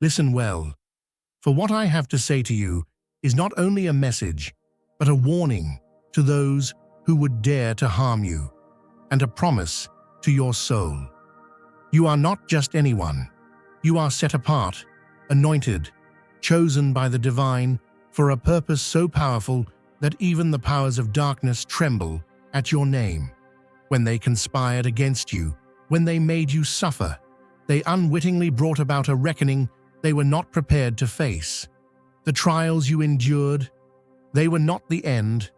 Listen well, for what I have to say to you is not only a message, but a warning to those who would dare to harm you, and a promise to your soul. You are not just anyone. You are set apart, anointed, chosen by the divine for a purpose so powerful that even the powers of darkness tremble at your name. When they conspired against you, when they made you suffer, they unwittingly brought about a reckoning they were not prepared to face. The trials you endured, they were not the end,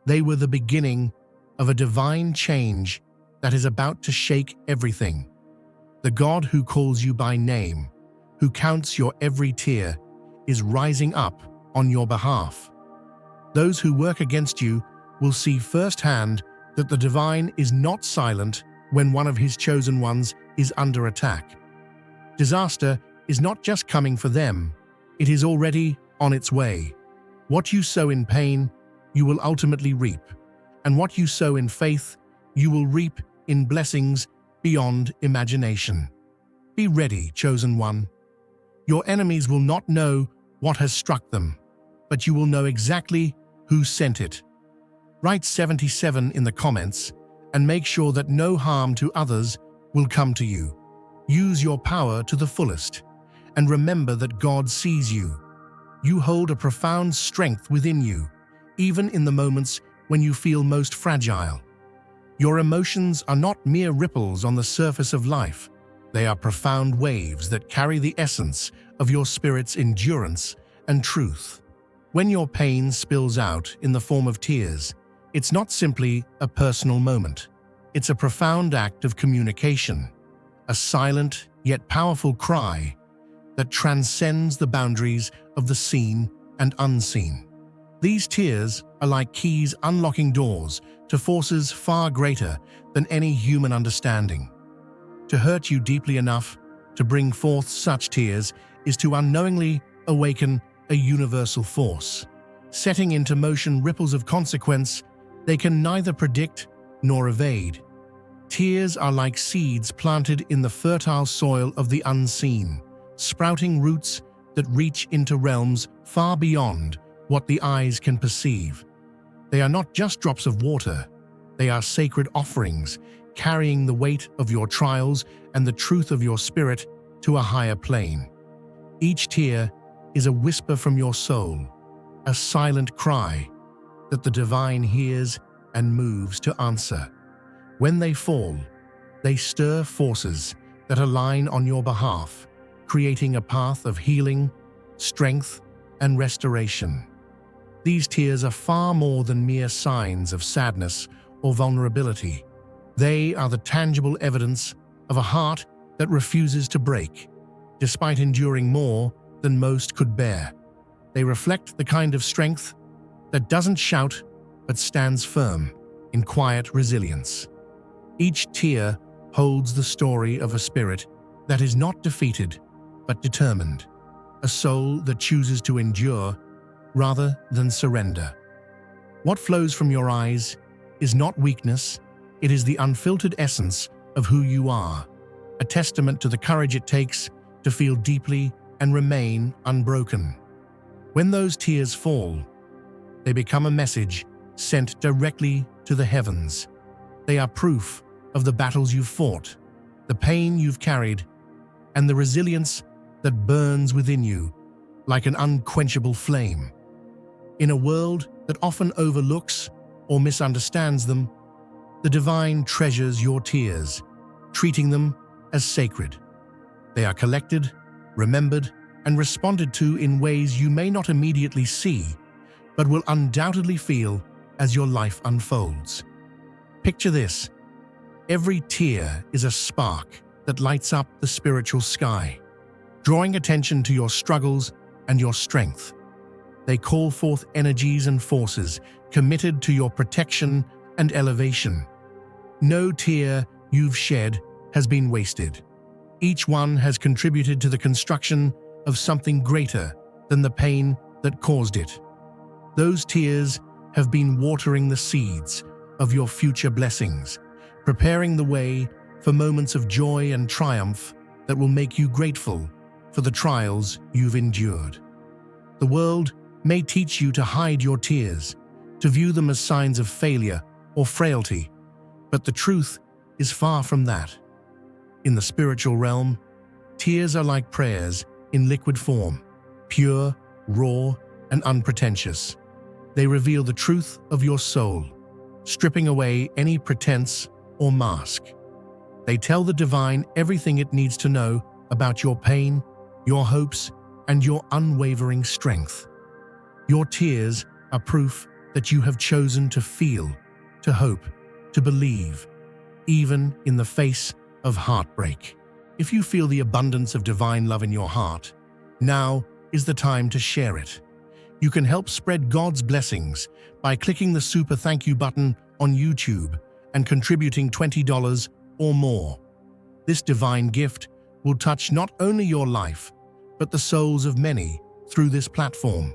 they were the beginning of a divine change that is about to shake everything. The God who calls you by name, who counts your every tear, is rising up on your behalf. Those who work against you will see firsthand that the divine is not silent when one of his chosen ones is under attack. Disaster is not just coming for them, it is already on its way. What you sow in pain, you will ultimately reap, and what you sow in faith, you will reap in blessings beyond imagination. Be ready, chosen one. Your enemies will not know what has struck them, but you will know exactly who sent it. Write 77 in the comments and make sure that no harm to others will come to you. Use your power to the fullest, and remember that God sees you. You hold a profound strength within you, even in the moments when you feel most fragile. Your emotions are not mere ripples on the surface of life. They are profound waves that carry the essence of your spirit's endurance and truth. When your pain spills out in the form of tears, it's not simply a personal moment. It's a profound act of communication, a silent yet powerful cry that transcends the boundaries of the seen and unseen. These tears are like keys unlocking doors to forces far greater than any human understanding. To hurt you deeply enough to bring forth such tears is to unknowingly awaken a universal force, setting into motion ripples of consequence they can neither predict nor evade. Tears are like seeds planted in the fertile soil of the unseen, sprouting roots that reach into realms far beyond what the eyes can perceive. They are not just drops of water, they are sacred offerings, carrying the weight of your trials and the truth of your spirit to a higher plane. Each tear is a whisper from your soul, a silent cry that the divine hears and moves to answer. When they fall, they stir forces that align on your behalf, creating a path of healing, strength, and restoration. These tears are far more than mere signs of sadness or vulnerability. They are the tangible evidence of a heart that refuses to break, despite enduring more than most could bear. They reflect the kind of strength that doesn't shout but stands firm in quiet resilience. Each tear holds the story of a spirit that is not defeated but determined, a soul that chooses to endure rather than surrender. What flows from your eyes is not weakness, it is the unfiltered essence of who you are, a testament to the courage it takes to feel deeply and remain unbroken. When those tears fall, they become a message sent directly to the heavens. They are proof of the battles you've fought, the pain you've carried, and the resilience that burns within you like an unquenchable flame. In a world that often overlooks or misunderstands them, the divine treasures your tears, treating them as sacred. They are collected, remembered, and responded to in ways you may not immediately see, but will undoubtedly feel as your life unfolds. Picture this: every tear is a spark that lights up the spiritual sky, drawing attention to your struggles and your strength. They call forth energies and forces committed to your protection and elevation. No tear you've shed has been wasted. Each one has contributed to the construction of something greater than the pain that caused it. Those tears have been watering the seeds of your future blessings, preparing the way for moments of joy and triumph that will make you grateful for for the trials you've endured. The world may teach you to hide your tears, to view them as signs of failure or frailty, but the truth is far from that. In the spiritual realm, tears are like prayers in liquid form, pure, raw, and unpretentious. They reveal the truth of your soul, stripping away any pretense or mask. They tell the divine everything it needs to know about your pain, your hopes, and your unwavering strength. Your tears are proof that you have chosen to feel, to hope, to believe, even in the face of heartbreak. If you feel the abundance of divine love in your heart, now is the time to share it. You can help spread God's blessings by clicking the super thank you button on YouTube and contributing $20 or more. This divine gift will touch not only your life, but the souls of many through this platform.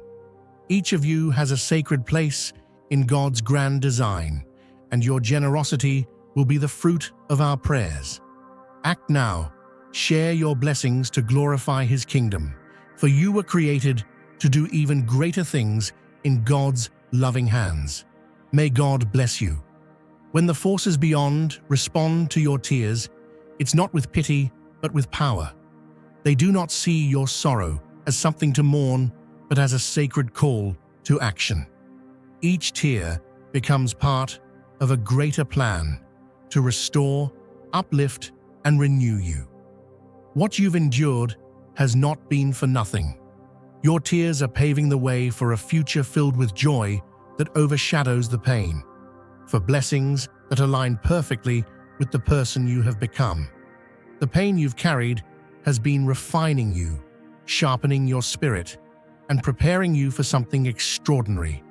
Each of you has a sacred place in God's grand design, and your generosity will be the fruit of our prayers. Act now. Share your blessings to glorify His kingdom, for you were created to do even greater things in God's loving hands. May God bless you. When the forces beyond respond to your tears, it's not with pity, but with power. They do not see your sorrow as something to mourn, but as a sacred call to action. Each tear becomes part of a greater plan to restore, uplift, and renew you. What you've endured has not been for nothing. Your tears are paving the way for a future filled with joy that overshadows the pain, for blessings that align perfectly with the person you have become. The pain you've carried has been refining you, sharpening your spirit, and preparing you for something extraordinary.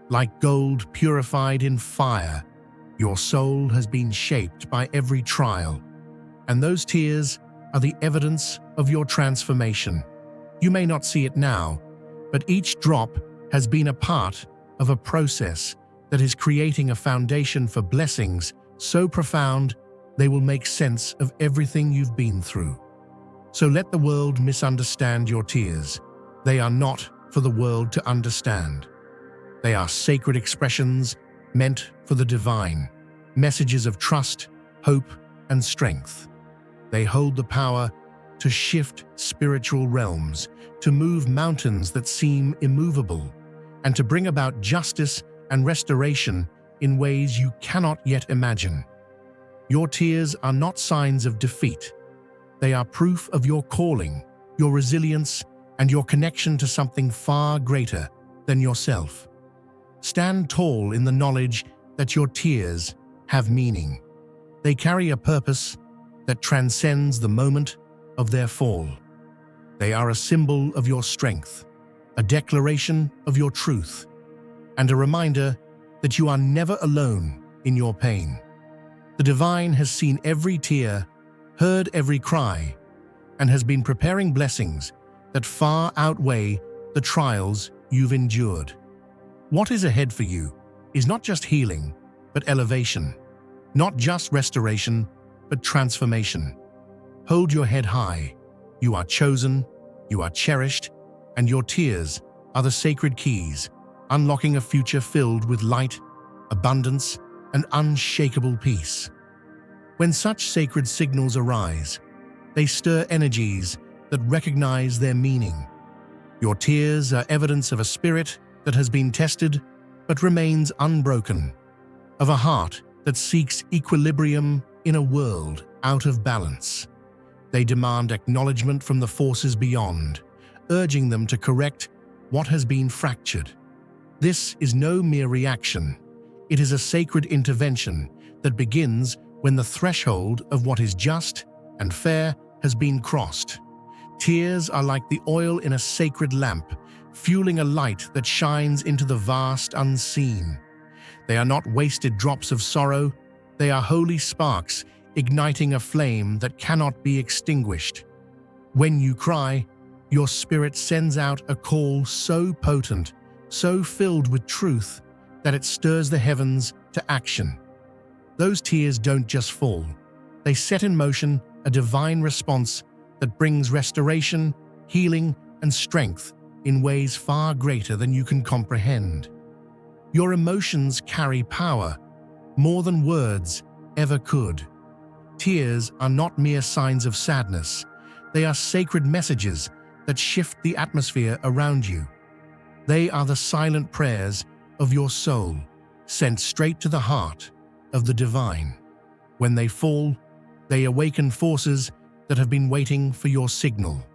Like gold purified in fire, your soul has been shaped by every trial, and those tears are the evidence of your transformation. You may not see it now, but each drop has been a part of a process that is creating a foundation for blessings so profound they will make sense of everything you've been through. So let the world misunderstand your tears. They are not for the world to understand. They are sacred expressions meant for the divine, messages of trust, hope, and strength. They hold the power to shift spiritual realms, to move mountains that seem immovable, and to bring about justice and restoration in ways you cannot yet imagine. Your tears are not signs of defeat. They are proof of your calling, your resilience, and your connection to something far greater than yourself. Stand tall in the knowledge that your tears have meaning. They carry a purpose that transcends the moment of their fall. They are a symbol of your strength, a declaration of your truth, and a reminder that you are never alone in your pain. The divine has seen every tear, heard every cry, and has been preparing blessings that far outweigh the trials you've endured. What is ahead for you is not just healing, but elevation, not just restoration, but transformation. Hold your head high. You are chosen, you are cherished, and your tears are the sacred keys, unlocking a future filled with light, abundance, and unshakable peace. When such sacred signals arise, they stir energies that recognize their meaning. Your tears are evidence of a spirit that has been tested but remains unbroken, of a heart that seeks equilibrium in a world out of balance. They demand acknowledgement from the forces beyond, urging them to correct what has been fractured. This is no mere reaction. It is a sacred intervention that begins when the threshold of what is just and fair has been crossed. Tears are like the oil in a sacred lamp, fueling a light that shines into the vast unseen. They are not wasted drops of sorrow, they are holy sparks igniting a flame that cannot be extinguished. When you cry, your spirit sends out a call so potent, so filled with truth, that it stirs the heavens to action. Those tears don't just fall. They set in motion a divine response that brings restoration, healing, and strength in ways far greater than you can comprehend. Your emotions carry power, more than words ever could. Tears are not mere signs of sadness. They are sacred messages that shift the atmosphere around you. They are the silent prayers of your soul, sent straight to the heart of the divine. When they fall, they awaken forces that have been waiting for your signal.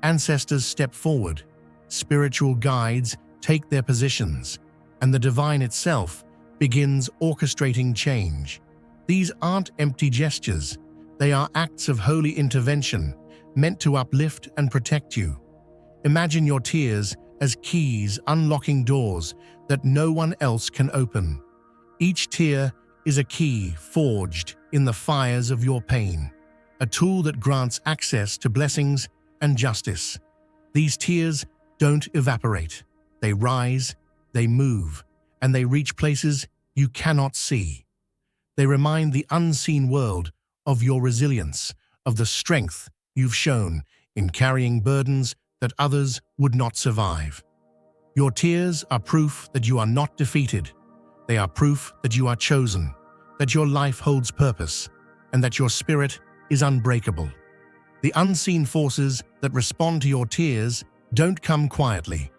Ancestors step forward, spiritual guides take their positions, and the divine itself begins orchestrating change. These aren't empty gestures, they are acts of holy intervention meant to uplift and protect you. Imagine your tears as keys unlocking doors that no one else can open. Each tear is a key forged in the fires of your pain, a tool that grants access to blessings and justice. These tears don't evaporate. They rise, they move, and they reach places you cannot see. They remind the unseen world of your resilience, of the strength you've shown in carrying burdens that others would not survive. Your tears are proof that you are not defeated. They are proof that you are chosen, that your life holds purpose, and that your spirit is unbreakable. The unseen forces that respond to your tears don't come quietly.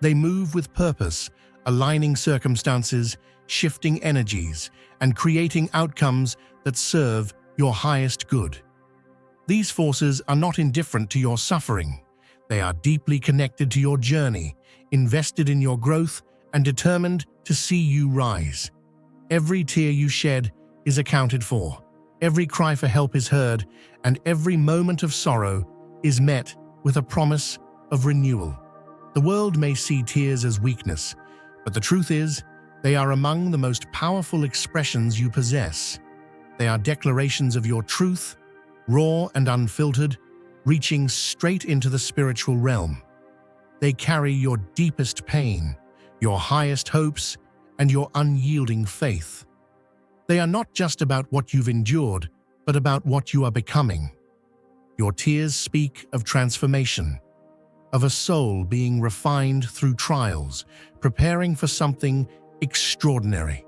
They move with purpose, aligning circumstances, shifting energies, and creating outcomes that serve your highest good. These forces are not indifferent to your suffering. They are deeply connected to your journey, invested in your growth, and determined to see you rise. Every tear you shed is accounted for. Every cry for help is heard, and every moment of sorrow is met with a promise of renewal. The world may see tears as weakness, but the truth is, they are among the most powerful expressions you possess. They are declarations of your truth, raw and unfiltered, reaching straight into the spiritual realm. They carry your deepest pain, your highest hopes, and your unyielding faith. They are not just about what you've endured, but about what you are becoming. Your tears speak of transformation, of a soul being refined through trials, preparing for something extraordinary.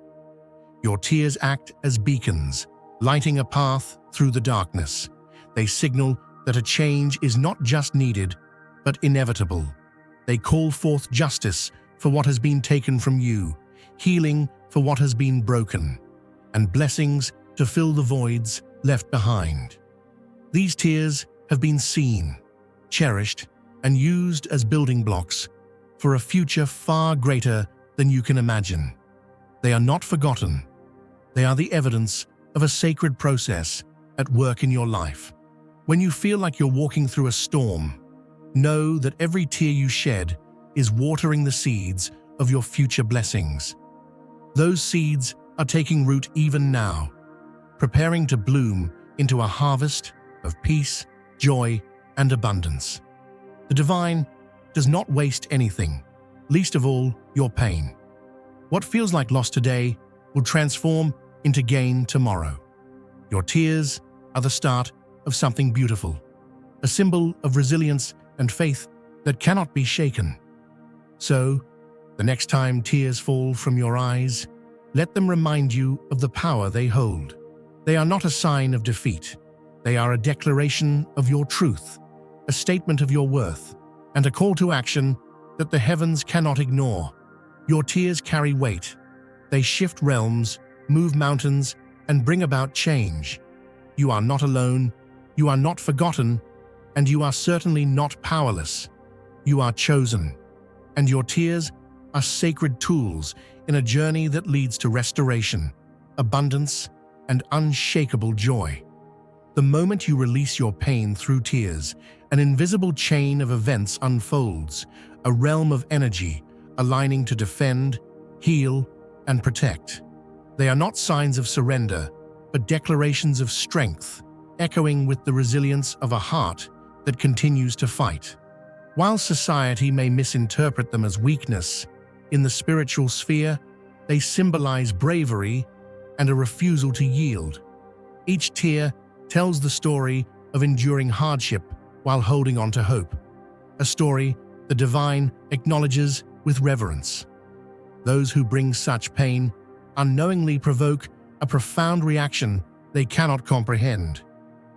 Your tears act as beacons, lighting a path through the darkness. They signal that a change is not just needed, but inevitable. They call forth justice for what has been taken from you, healing for what has been broken, and blessings to fill the voids left behind. These tears have been seen, cherished, and used as building blocks for a future far greater than you can imagine. They are not forgotten. They are the evidence of a sacred process at work in your life. When you feel like you're walking through a storm, know that every tear you shed is watering the seeds of your future blessings. Those seeds are taking root even now, preparing to bloom into a harvest of peace, joy, and abundance. The divine does not waste anything, least of all your pain. What feels like loss today will transform into gain tomorrow. Your tears are the start of something beautiful, a symbol of resilience and faith that cannot be shaken. So, the next time tears fall from your eyes, let them remind you of the power they hold. They are not a sign of defeat. They are a declaration of your truth, a statement of your worth, and a call to action that the heavens cannot ignore. Your tears carry weight. They shift realms, move mountains, and bring about change. You are not alone, you are not forgotten, and you are certainly not powerless. You are chosen, and your tears are sacred tools in a journey that leads to restoration, abundance, and unshakable joy. The moment you release your pain through tears, an invisible chain of events unfolds, a realm of energy aligning to defend, heal, and protect. They are not signs of surrender, but declarations of strength, echoing with the resilience of a heart that continues to fight. While society may misinterpret them as weakness, in the spiritual sphere, they symbolize bravery and a refusal to yield. Each tear tells the story of enduring hardship while holding on to hope. a story the divine acknowledges with reverence. Those who bring such pain unknowingly provoke a profound reaction they cannot comprehend.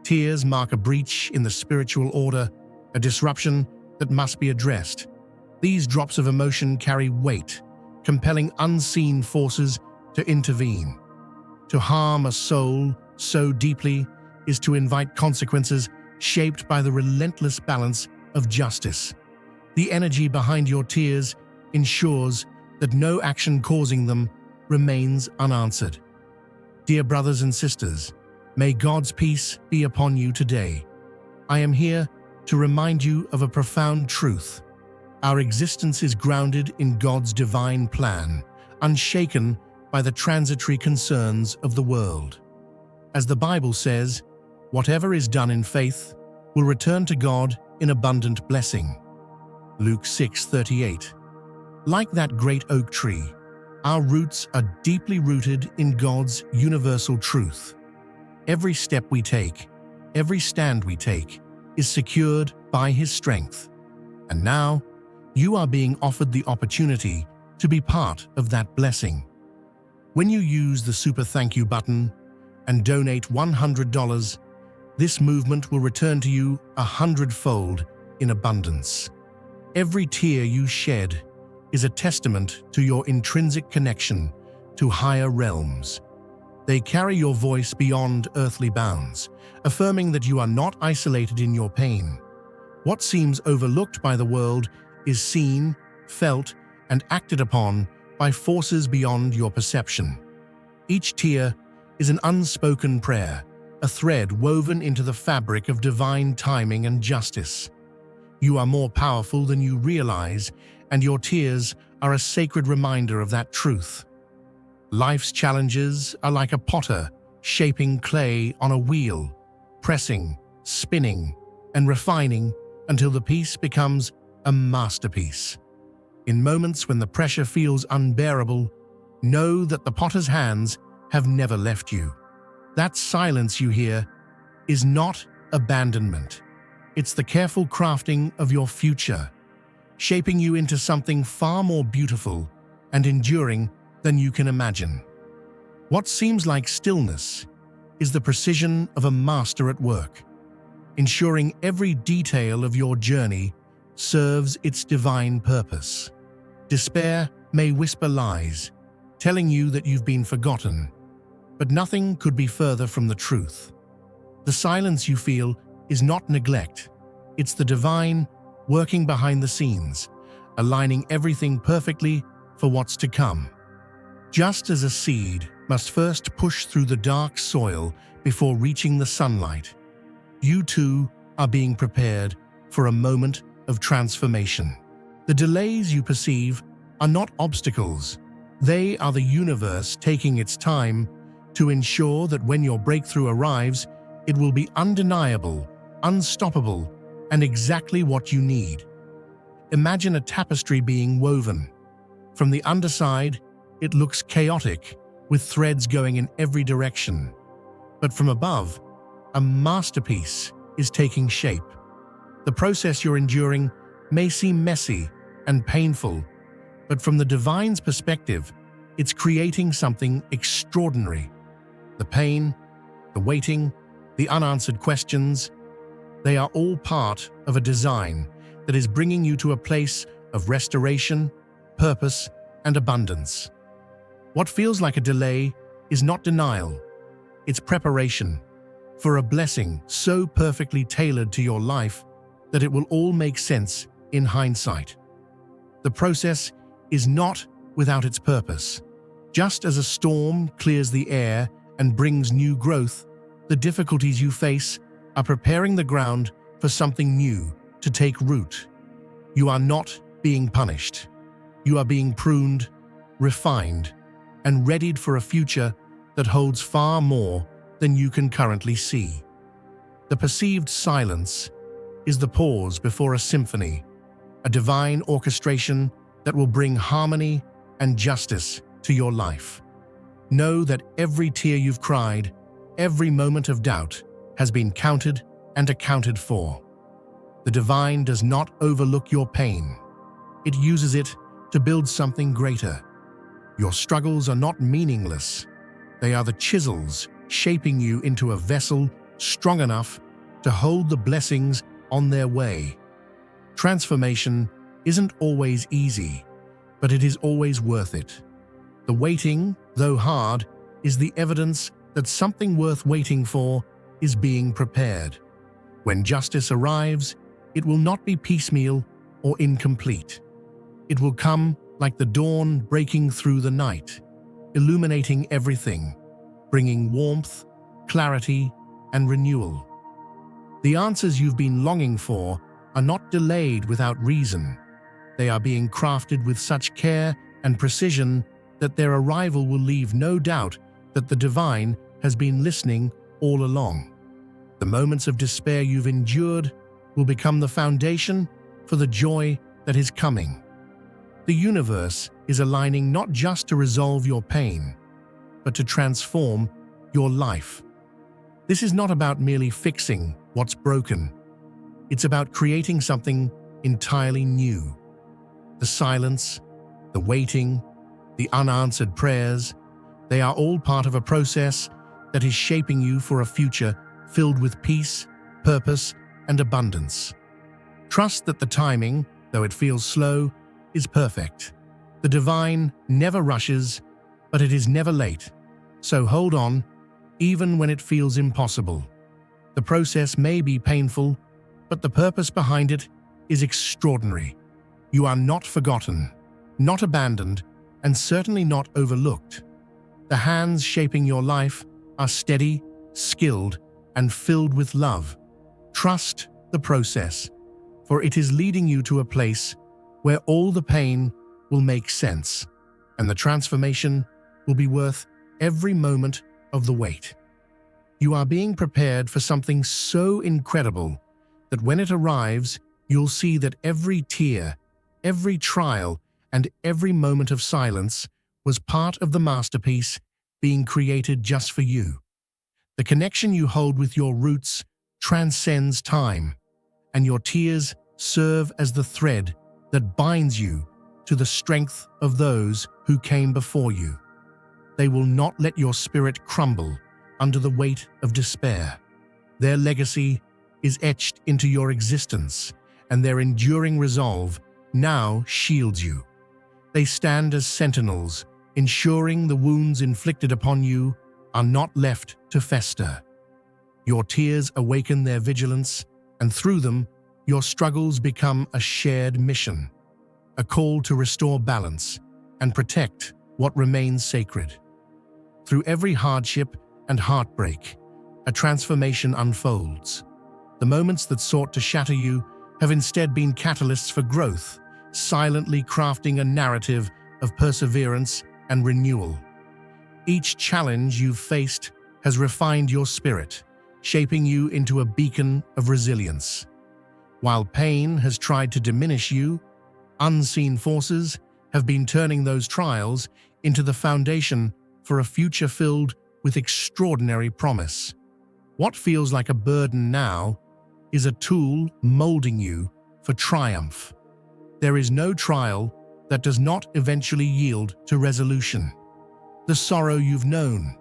Tears mark a breach in the spiritual order, a disruption that must be addressed. These drops of emotion carry weight, compelling unseen forces to intervene. To harm a soul so deeply is to invite consequences shaped by the relentless balance of justice. The energy behind your tears ensures that no action causing them remains unanswered. Dear brothers and sisters, may God's peace be upon you today. I am here to remind you of a profound truth. Our existence is grounded in God's divine plan, unshaken by the transitory concerns of the world. As the Bible says, whatever is done in faith will return to God in abundant blessing. Luke 6:38. Like that great oak tree, our roots are deeply rooted in God's universal truth. Every step we take, every stand we take, is secured by His strength. And now, you are being offered the opportunity to be part of that blessing. When you use the Super Thank You button and donate $100, this movement will return to you 100-fold in abundance. Every tear you shed is a testament to your intrinsic connection to higher realms. They carry your voice beyond earthly bounds, affirming that you are not isolated in your pain. What seems overlooked by the world is seen, felt, and acted upon by forces beyond your perception. Each tear is an unspoken prayer, a thread woven into the fabric of divine timing and justice. You are more powerful than you realize, and your tears are a sacred reminder of that truth. Life's challenges are like a potter shaping clay on a wheel, pressing, spinning, and refining until the piece becomes a masterpiece. In moments when the pressure feels unbearable, know that the potter's hands have never left you. That silence you hear is not abandonment. It's the careful crafting of your future, shaping you into something far more beautiful and enduring than you can imagine. What seems like stillness is the precision of a master at work, ensuring every detail of your journey serves its divine purpose. Despair may whisper lies, telling you that you've been forgotten, but nothing could be further from the truth. The silence you feel is not neglect. It's the divine working behind the scenes, aligning everything perfectly for what's to come. Just as a seed must first push through the dark soil before reaching the sunlight, you too are being prepared for a moment of transformation. The delays you perceive are not obstacles. They are the universe taking its time to ensure that when your breakthrough arrives, it will be undeniable, unstoppable, and exactly what you need. Imagine a tapestry being woven. From the underside, it looks chaotic, with threads going in every direction. But from above, a masterpiece is taking shape. The process you're enduring may seem messy and painful, but from the divine's perspective, it's creating something extraordinary. The pain, the waiting, the unanswered questions, they are all part of a design that is bringing you to a place of restoration, purpose, and abundance. What feels like a delay is not denial, it's preparation for a blessing so perfectly tailored to your life that it will all make sense in hindsight. The process is not without its purpose. Just as a storm clears the air and brings new growth, the difficulties you face are preparing the ground for something new to take root. You are not being punished. You are being pruned, refined, and readied for a future that holds far more than you can currently see. The perceived silence is the pause before a symphony, a divine orchestration that will bring harmony and justice to your life. Know that every tear you've cried, every moment of doubt, has been counted and accounted for. The divine does not overlook your pain. It uses it to build something greater. Your struggles are not meaningless. They are the chisels shaping you into a vessel strong enough to hold the blessings on their way. Transformation isn't always easy, but it is always worth it. The waiting, though hard, is the evidence that something worth waiting for is being prepared. When justice arrives, it will not be piecemeal or incomplete. It will come like the dawn breaking through the night, illuminating everything, bringing warmth, clarity, and renewal. The answers you've been longing for are not delayed without reason. They are being crafted with such care and precision that their arrival will leave no doubt that the divine has been listening all along. The moments of despair you've endured will become the foundation for the joy that is coming. The universe is aligning not just to resolve your pain, but to transform your life. This is not about merely fixing what's broken. It's about creating something entirely new. The silence, the waiting, the unanswered prayers, they are all part of a process that is shaping you for a future filled with peace, purpose, and abundance. Trust that the timing, though it feels slow, is perfect. The divine never rushes, but it is never late. So hold on, even when it feels impossible. The process may be painful, but the purpose behind it is extraordinary. You are not forgotten, not abandoned, and certainly not overlooked. The hands shaping your life are steady, skilled, and filled with love. Trust the process, for it is leading you to a place where all the pain will make sense, and the transformation will be worth every moment of the wait. You are being prepared for something so incredible that when it arrives, you'll see that every tear, every trial, and every moment of silence was part of the masterpiece being created just for you. The connection you hold with your roots transcends time, and your tears serve as the thread that binds you to the strength of those who came before you. They will not let your spirit crumble under the weight of despair. Their legacy is etched into your existence, and their enduring resolve now shields you. They stand as sentinels, ensuring the wounds inflicted upon you are not left to fester. Your tears awaken their vigilance, and through them, your struggles become a shared mission, a call to restore balance and protect what remains sacred. Through every hardship and heartbreak, a transformation unfolds. The moments that sought to shatter you have instead been catalysts for growth, silently crafting a narrative of perseverance and renewal. Each challenge you've faced has refined your spirit, shaping you into a beacon of resilience. While pain has tried to diminish you, unseen forces have been turning those trials into the foundation for a future filled with extraordinary promise. What feels like a burden now is a tool molding you for triumph. There is no trial that does not eventually yield to resolution. The sorrow you've known,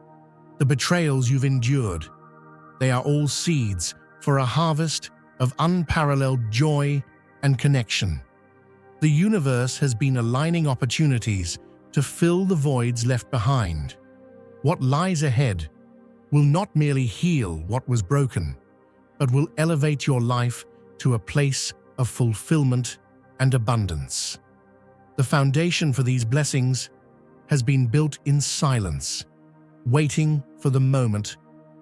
the betrayals you've endured, they are all seeds for a harvest of unparalleled joy and connection. The universe has been aligning opportunities to fill the voids left behind. What lies ahead will not merely heal what was broken, but will elevate your life to a place of fulfillment and abundance. The foundation for these blessings has been built in silence, waiting for the moment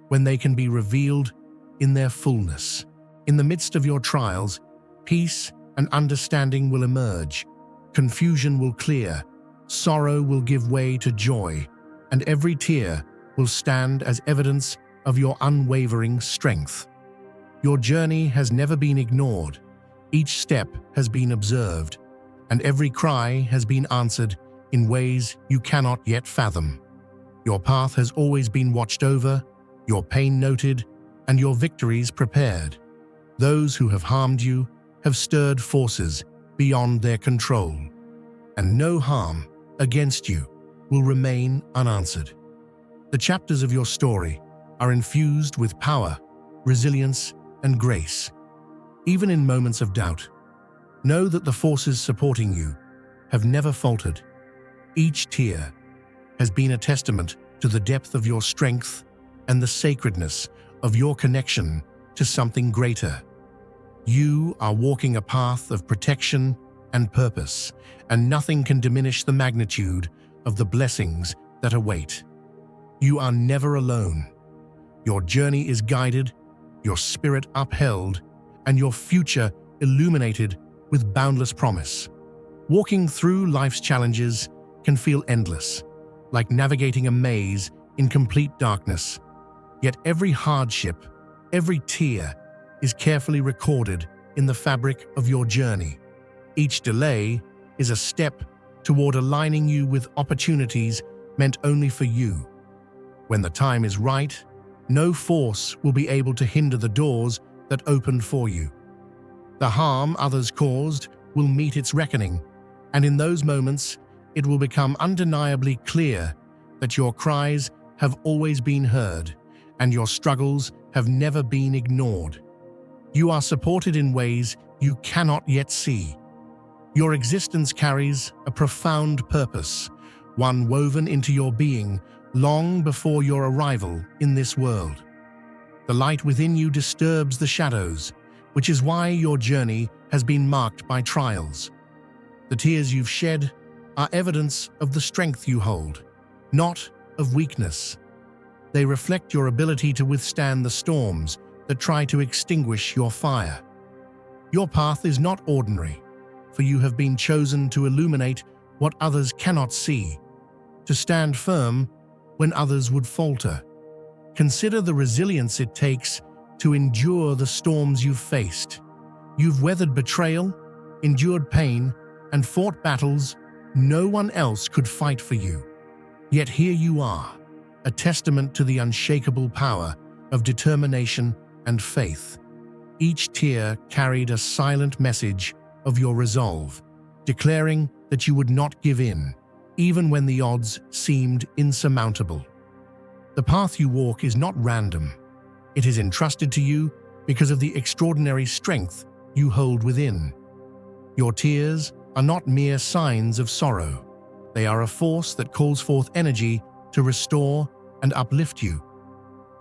when they can be revealed in their fullness. In the midst of your trials, peace and understanding will emerge, confusion will clear, sorrow will give way to joy, and every tear will stand as evidence of your unwavering strength. Your journey has never been ignored, each step has been observed, and every cry has been answered in ways you cannot yet fathom. Your path has always been watched over, your pain noted, and your victories prepared. Those who have harmed you have stirred forces beyond their control, and no harm against you will remain unanswered. The chapters of your story are infused with power, resilience, and grace. Even in moments of doubt, know that the forces supporting you have never faltered. Each tear has been a testament to the depth of your strength and the sacredness of your connection to something greater. You are walking a path of protection and purpose, and nothing can diminish the magnitude of the blessings that await. You are never alone. Your journey is guided, your spirit upheld, and your future illuminated with boundless promise. Walking through life's challenges can feel endless, like navigating a maze in complete darkness. Yet every hardship, every tear, is carefully recorded in the fabric of your journey. Each delay is a step toward aligning you with opportunities meant only for you. When the time is right, no force will be able to hinder the doors that opened for you. The harm others caused will meet its reckoning, and in those moments, it will become undeniably clear that your cries have always been heard and your struggles have never been ignored. You are supported in ways you cannot yet see. Your existence carries a profound purpose, one woven into your being long before your arrival in this world. The light within you disturbs the shadows, which is why your journey has been marked by trials. The tears you've shed are evidence of the strength you hold, not of weakness. They reflect your ability to withstand the storms that try to extinguish your fire. Your path is not ordinary, for you have been chosen to illuminate what others cannot see, to stand firm when others would falter. Consider the resilience it takes to endure the storms you've faced. You've weathered betrayal, endured pain, and fought battles no one else could fight for you. Yet here you are, a testament to the unshakable power of determination and faith. Each tear carried a silent message of your resolve, declaring that you would not give in, even when the odds seemed insurmountable. The path you walk is not random. It is entrusted to you because of the extraordinary strength you hold within. Your tears are not mere signs of sorrow. They are a force that calls forth energy to restore and uplift you.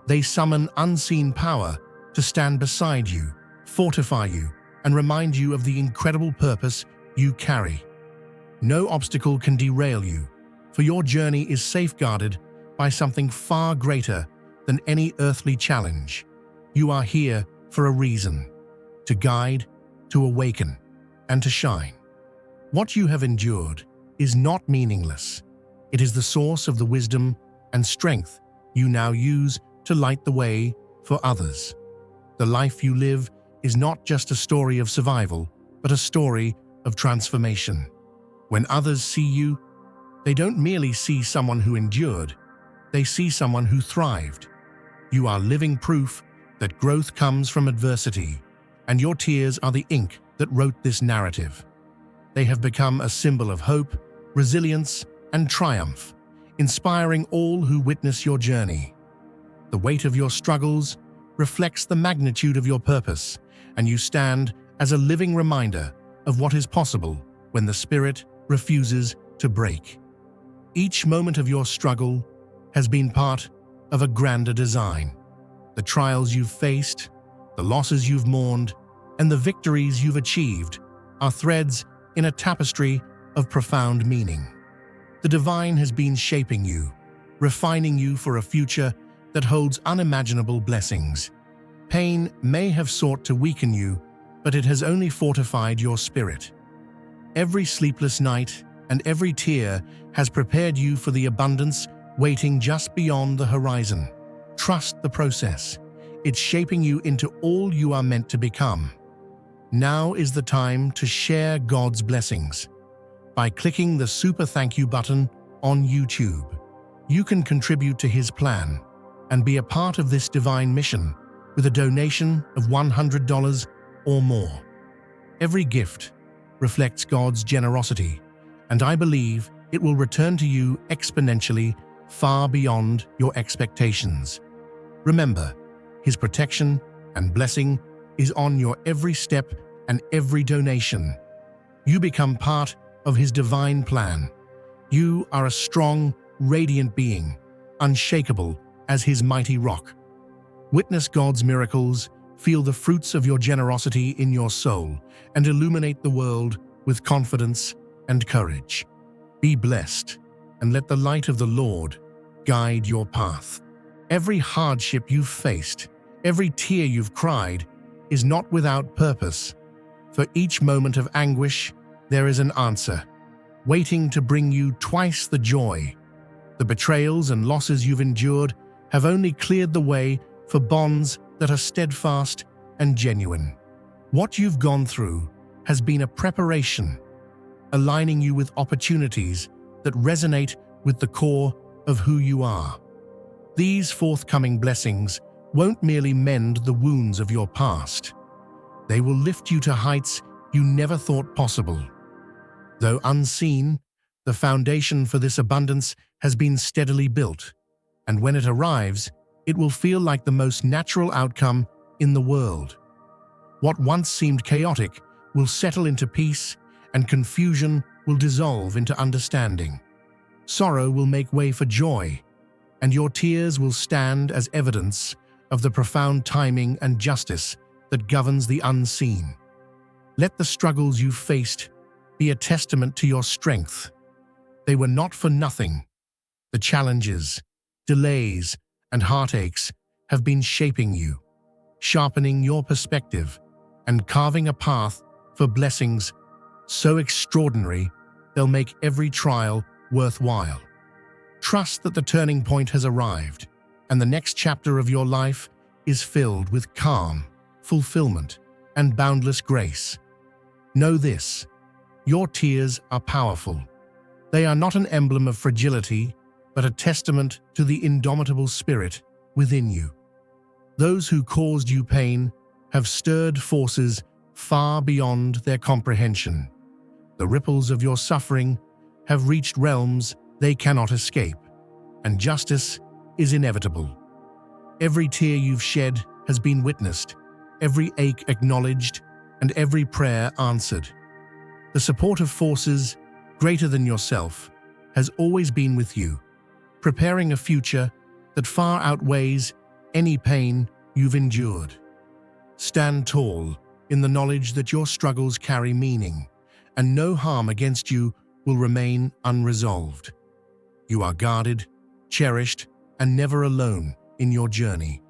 They summon unseen power to stand beside you, fortify you, and remind you of the incredible purpose you carry. No obstacle can derail you, for your journey is safeguarded by something far greater than any earthly challenge. You are here for a reason: to guide, to awaken, and to shine. What you have endured is not meaningless. It is the source of the wisdom and strength you now use to light the way for others. The life you live is not just a story of survival, but a story of transformation. When others see you, they don't merely see someone who endured, they see someone who thrived. You are living proof that growth comes from adversity, and your tears are the ink that wrote this narrative. They have become a symbol of hope, resilience, and triumph, inspiring all who witness your journey. The weight of your struggles reflects the magnitude of your purpose, and you stand as a living reminder of what is possible when the spirit refuses to break. Each moment of your struggle has been part of a grander design. The trials you've faced, the losses you've mourned, and the victories you've achieved are threads in a tapestry of profound meaning. The divine has been shaping you, refining you for a future that holds unimaginable blessings. Pain may have sought to weaken you, but it has only fortified your spirit. Every sleepless night and every tear has prepared you for the abundance waiting just beyond the horizon. Trust the process. It's shaping you into all you are meant to become. Now is the time to share God's blessings. By clicking the super thank you button on YouTube, you can contribute to His plan and be a part of this divine mission with a donation of $100 or more. Every gift reflects God's generosity, and I believe it will return to you exponentially far beyond your expectations. Remember, His protection and blessing is on your every step and every donation. You become part of His divine plan. You are a strong, radiant being, unshakable as His mighty rock. Witness God's miracles, feel the fruits of your generosity in your soul, and illuminate the world with confidence and courage. Be blessed, and let the light of the Lord guide your path. Every hardship you've faced, every tear you've cried, is not without purpose. For each moment of anguish, there is an answer, waiting to bring you twice the joy. The betrayals and losses you've endured have only cleared the way for bonds that are steadfast and genuine. What you've gone through has been a preparation, aligning you with opportunities that resonate with the core of who you are. These forthcoming blessings won't merely mend the wounds of your past. They will lift you to heights you never thought possible. Though unseen, the foundation for this abundance has been steadily built, and when it arrives, it will feel like the most natural outcome in the world. What once seemed chaotic will settle into peace, and confusion will dissolve into understanding. Sorrow will make way for joy, and your tears will stand as evidence of the profound timing and justice that governs the unseen. Let the struggles you faced be a testament to your strength. They were not for nothing. The challenges, delays, and heartaches have been shaping you, sharpening your perspective, and carving a path for blessings so extraordinary they'll make every trial worthwhile. Trust that the turning point has arrived, and the next chapter of your life is filled with calm, fulfillment, and boundless grace. Know this: your tears are powerful. They are not an emblem of fragility, but a testament to the indomitable spirit within you. Those who caused you pain have stirred forces far beyond their comprehension. The ripples of your suffering have reached realms they cannot escape, and justice is inevitable. Every tear you've shed has been witnessed, every ache acknowledged, and every prayer answered. The support of forces greater than yourself has always been with you, preparing a future that far outweighs any pain you've endured. Stand tall in the knowledge that your struggles carry meaning, and no harm against you will remain unresolved. You are guarded, cherished, and never alone in your journey.